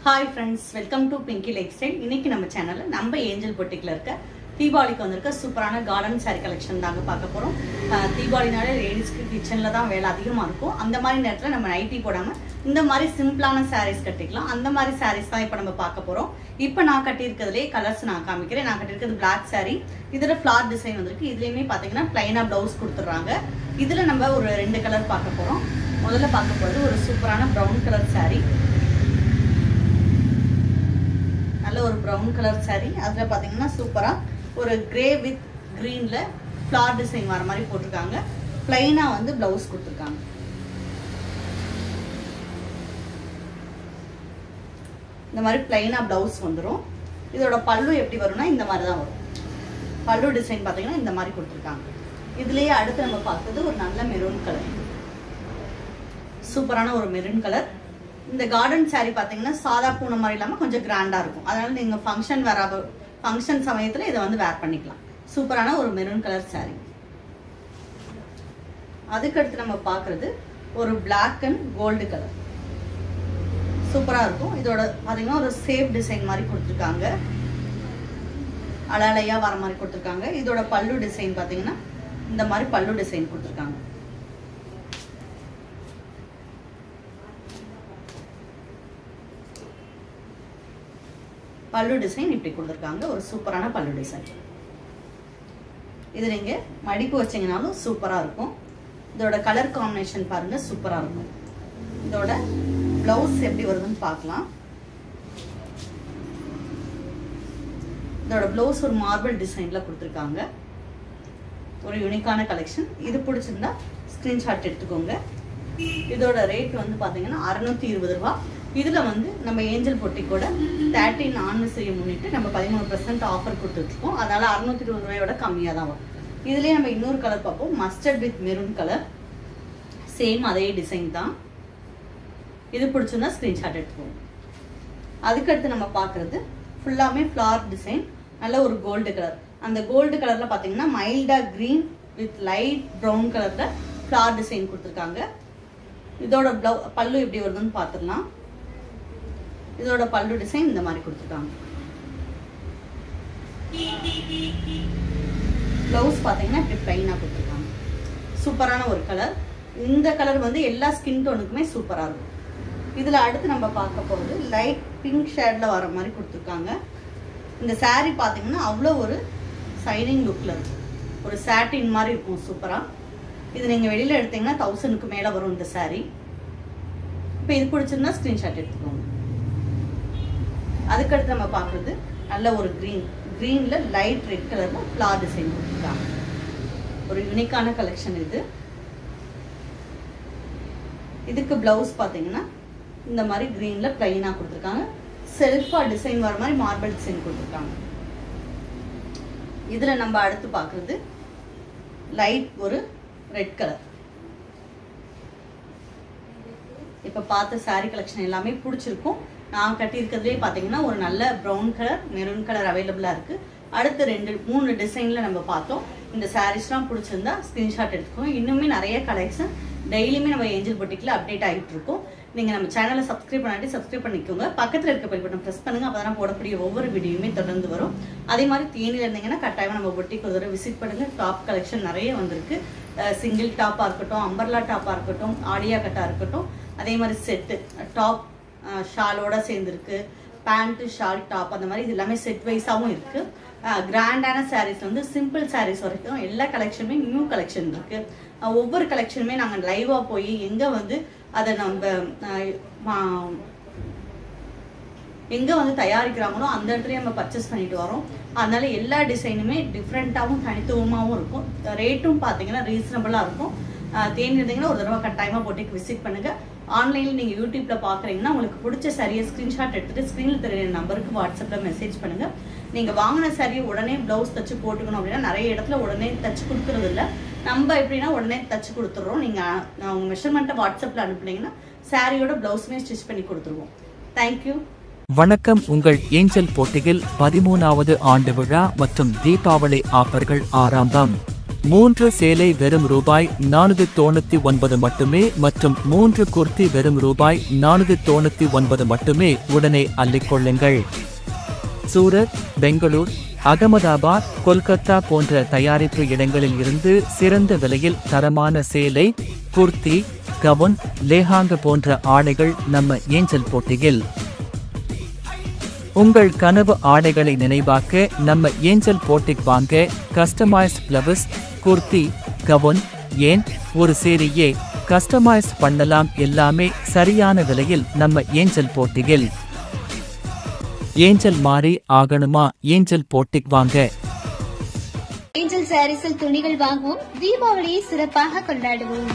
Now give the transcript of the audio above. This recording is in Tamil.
Hi friends, welcome to Pinky Lifestyle. இன்னைக்கு நம்ம சேனல்ல நம்ம ஏஞ்சல் பொட்டிக்ல இருக்க தீபாவளிக்கு வந்திருக்க சூப்பரான கார்டன் saree collection தாங்க பார்க்க போறோம். தீபாவளினாலே லேடிஸ்க்கு கிச்சன்ல தான் வேலை அதிகமா இருக்கும். அந்த மாதிரி நேரத்துல நம்ம நைட்டி போடாம இந்த மாதிரி சிம்பிளான sarees கட்டிக்கலாம். அந்த மாதிரி sarees தான் இப்போ நம்ம பார்க்க போறோம். இப்போ நான் கட்டி இருக்கிறதுலே கலர்ஸ் நான் காமிக்கிறேன். நான் கட்டி இருக்கிறது black saree. இதுல flower design வந்திருக்கு. இதுலயுமே பாத்தீங்கன்னா plain blouse கொடுத்துறாங்க. இதுல நம்ம ஒரு ரெண்டு கலர் பார்க்க போறோம். முதல்ல பார்க்க போறது ஒரு சூப்பரான brown color saree. ஒரு brown color saree அதுல பாத்தீங்கன்னா சூப்பரா ஒரு grey with greenல flower design வர மாதிரி போட்டுருக்காங்க. plain-ஆ வந்து blouse கொடுத்திருக்காங்க. இந்த மாதிரி plain-ஆ blouse வந்துரும். இதோட பல்லு எப்படி வரும்னா இந்த மாதிரி தான் வரும். பல்லு டிசைன் பாத்தீங்கன்னா இந்த மாதிரி கொடுத்திருக்காங்க. இதுலயே அடுத்து நம்ம பார்த்தது ஒரு நல்ல மெரூன் கலர். சூப்பரான ஒரு மெரூன் கலர். இந்த கார்டன் saree பாத்தீங்கன்னா சாதா பூனை மாதிரி இல்லாம கொஞ்சம் கிராண்டா இருக்கும். அதனால நீங்க ஃபங்க்ஷன் சமயத்துல இத வந்து வேர் பண்ணிக்கலாம். சூப்பரான ஒரு மெரூன் கலர் saree. அதுக்கு அடுத்து நம்ம பார்க்கிறது ஒரு black and gold கலர். சூப்பரா இருக்கும். இதோட பாத்தீங்கன்னா ஒரு சேப் டிசைன் மாதிரி கொடுத்திருக்காங்க. அலலையா வர மாதிரி கொடுத்திருக்காங்க. இதோட பல்லு டிசைன் பாத்தீங்கன்னா இந்த மாதிரி பல்லு டிசைன் கொடுத்திருக்காங்க. பல்லு டிசைன் இப்படி கொடுத்திருக்காங்க. ஒரு சூப்பரான பல்லு டிசைன். இது நீங்க மடிப்பு வச்சீங்கனாலும் சூப்பரா இருக்கும். இதோட கலர் காம்பினேஷன் பாருங்க சூப்பரா இருக்கும். இதோட பிளவுஸ் எப்படி வருதுன்னு பார்க்கலாம். இதோட பிளவுஸ் ஒரு மார்பிள் டிசைன்ல கொடுத்திருக்காங்க. ஒரு யூனிக்கான கலெக்ஷன். இது பிடிச்சிருந்தா ஸ்கிரீன்ஷாட் எடுத்துக்கோங்க. இதோட ரேட் வந்து பாத்தீங்கன்னா 620 ரூபாய். இதுல வந்து நம்ம ஏஞ்சல் பொட்டிக்கோட 13 ஆனிவர்சரியை முன்னிட்டு நம்ம 13% ஆஃபர் கொடுத்துருக்கோம். அதனால 620 ரூபாயோட கம்மியா தான் வரும். இதுலயே நம்ம இன்னொரு கலர் பார்ப்போம். Mustard with maroon colour. Same அதே டிசைன் தான். இது பிடிச்சிருந்தா ஸ்கிரீன்ஷாட் எடுத்துக்கோங்க. அதுக்கடுத்து நம்ம பார்க்கறது ஃபுல்லாமே ஃப்ளவர் டிசைன். நல்ல ஒரு கோல்டு கலர். அந்த கோல்டு கலர்ல பாத்தீங்கன்னா மைல்டா கிரீன் வித் லைட் ப்ரௌன் கலர்ல ஃப்ளவர் டிசைன் கொடுத்துருக்காங்க. இதோட பல்லு எப்படி வருதுன்னு பார்த்துடலாம். இதோட பல்லு டிசைன் இந்த மாதிரி கொடுத்துருக்காங்க. பிளவுஸ் பாத்தீங்கன்னா இப்படி பிளைனா கொடுத்துருக்காங்க. சூப்பரான ஒரு கலர். இந்த கலர் வந்து எல்லா ஸ்கின் டோனுக்குமே சூப்பரா இருக்கும். இதுல அடுத்து நம்ம பார்க்க போறது லைட் பிங்க் ஷேட்ல வர மாதிரி கொடுத்துருக்காங்க. இந்த saree பாத்தீங்கன்னா அவ்வளோ ஒரு சைனிங் லுக்ல இருக்கும். ஒரு சாட்டின் மாதிரி இருக்கும் சூப்பரா. இது நீங்க வெளியில எடுத்தீங்கன்னா 1000க்கு மேல வரும் இந்த saree. இப்போ இது பிடிச்சிருந்தா ஸ்கிரீன்ஷாட் எடுத்துக்கோங்க. அதுக்கடுத்து நம்ம பார்க்கறது நல்ல ஒரு கிரீன்ல லைட் ரெட் கலர்ல ஃப்ளவர் டிசைன் கொடுத்துருக்காங்க. ஒரு யூனிக்கான கலெக்ஷன் இது. இதுக்கு பிளவுஸ் பாத்தீங்கன்னா இந்த மாதிரி கிரீன்ல பிளைனா கொடுத்துருக்காங்க. செல்ஃபா டிசைன் வர மாதிரி மார்பிள் டிசைன் கொடுத்துருக்காங்க. இதுல நம்ம அடுத்து பார்க்கறது லைட் ஒரு ரெட் கலர். இப்ப பார்த்த saree கலெக்ஷன் எல்லாமே பிடிச்சிருக்கும். நான் கட்டி இருக்கிறதுலே பாத்தீங்கன்னா ஒரு நல்ல ப்ரௌன் கலர் மெரூன் கலர் அவைலபிளா இருக்கு. அடுத்து 2-3 டிசைன்ல நம்ம பார்த்தோம். இந்த சாரீஸ்லாம் பிடிச்சிருந்தா ஸ்கிரீன்ஷாட் எடுத்துக்கோங்க. இன்னுமே நிறைய கலெக்ஷன் டெய்லியுமே நம்ம ஏஞ்சல் பொட்டிக்ல அப்டேட் ஆகிட்டு இருக்கோம். நீங்க நம்ம சேனலை சப்ஸ்கிரைப் பண்ணாட்டி சப்ஸ்கிரைப் பண்ணிக்கோங்க. பக்கத்துல இருக்க பெல் பட்டன் பிரஸ் பண்ணுங்க. அப்பதான் போடக்கூடிய ஒவ்வொரு வீடியோயுமே தொடர்ந்து வரும். அதே மாதிரி தேனில இருந்தீங்கன்னா கட்டாயமா நம்ம பொட்டிக் ஒரு தடவை விசிட் பண்ணுங்க. டாப் கலெக்ஷன் நிறைய வந்திருக்கு. சிங்கிள் டாப்பா இருக்கட்டும், அம்பர்லா டாப்பா இருக்கட்டும், ஆடியா கட்டா இருக்கட்டும், அதே மாதிரி செட்டு டாப் ஷாலோட சேர்ந்துருக்கு. பேண்ட் ஷால் டாப் அந்த மாதிரி இது எல்லாமே செட் வைஸாவும் இருக்கு. கிராண்டான சாரீஸ் வந்து சிம்பிள் சாரீஸ் வரைக்கும் எல்லா கலெக்ஷனுமே நியூ கலெக்ஷன் இருக்கு. ஒவ்வொரு கலெக்ஷனுமே நாங்கள் லைவா போய் எங்க வந்து அதை எங்க வந்து தயாரிக்கிறாங்களோ அந்த இடத்துல நம்ம பர்ச்சேஸ் பண்ணிட்டு வரோம். அதனால எல்லா டிசைனுமே டிஃப்ரெண்டாவும் தனித்துவமாகவும் இருக்கும். ரேட்டும் பாத்தீங்கன்னா ரீசனபிளா இருக்கும். தேனி இருந்தீங்கன்னா ஒரு தடவை கட்டாயமா போட்டிக்கு விசிட் பண்ணுங்க. ஆன்லைன்ல நீங்க யூடியூப்ல பாக்குறீங்கன்னா உங்களுக்கு பிடிச்ச சாரியை ஸ்கிரீன்ஷாட் எடுத்துட்டு ஸ்கிரீன்ல தெரிய நம்பருக்கு வாட்ஸ்அப்ல மெசேஜ் பண்ணுங்க. நீங்க வாங்கின சாரியை உடனே பிளவுஸ் தச்சு போட்டுக்கணும் அப்படின்னா நிறைய இடத்துல உடனே தச்சு கொடுக்கறது இல்லை. நம்ம எப்படின்னா உடனே தச்சு கொடுத்துறோம். நீங்க உங்க மெஷர்மெண்ட்டை வாட்ஸ்அப்ல அனுப்புனீங்கன்னா சாரியோட பிளவுஸுமே ஸ்டிச் பண்ணி கொடுத்துருவோம். தேங்க்யூ. வணக்கம். உங்கள் ஏஞ்சல் போட்டியில் 13வது ஆண்டு விழா மற்றும் தீபாவளி ஆஃபர்கள் ஆரம்பம். 3 சேலை வெறும் ரூபாய் 499 மட்டுமே மற்றும் 3 குர்த்தி வெறும் ரூபாய் 499 மட்டுமே. உடனே அள்ளிக்கொள்ளுங்கள். சூரத், பெங்களூர், அகமதாபாத், கொல்கத்தா போன்ற தயாரிப்பு இடங்களில் இருந்து சிறந்த விலையில் தரமான சேலை, குர்த்தி, கவுன், லேஹாங்க போன்ற ஆடைகள் நம்ம ஏஞ்சல் போட்டியில். உங்கள் கனவு ஆடைகளை நினைவாக்க நம்ம ஏஞ்சல் போட்டிக் வாங்க. கஸ்டமைஸ்ட் பிளவுஸ், குர்த்தி, கவுன், ஏன் ஒரு சேரியே கஸ்டமைஸ் பண்ணலாம். எல்லாமே சரியான விலையில் நம்ம ஏஞ்சல் போட்டியில். ஏஞ்சல் மாறி ஆகணுமா? ஏஞ்சல் போட்டிக் வாங்க. ஏஞ்சல் சாரீஸில் துணிகள் வாங்குவோம். தீபாவளியை சிறப்பாக கொண்டாடுவோம்.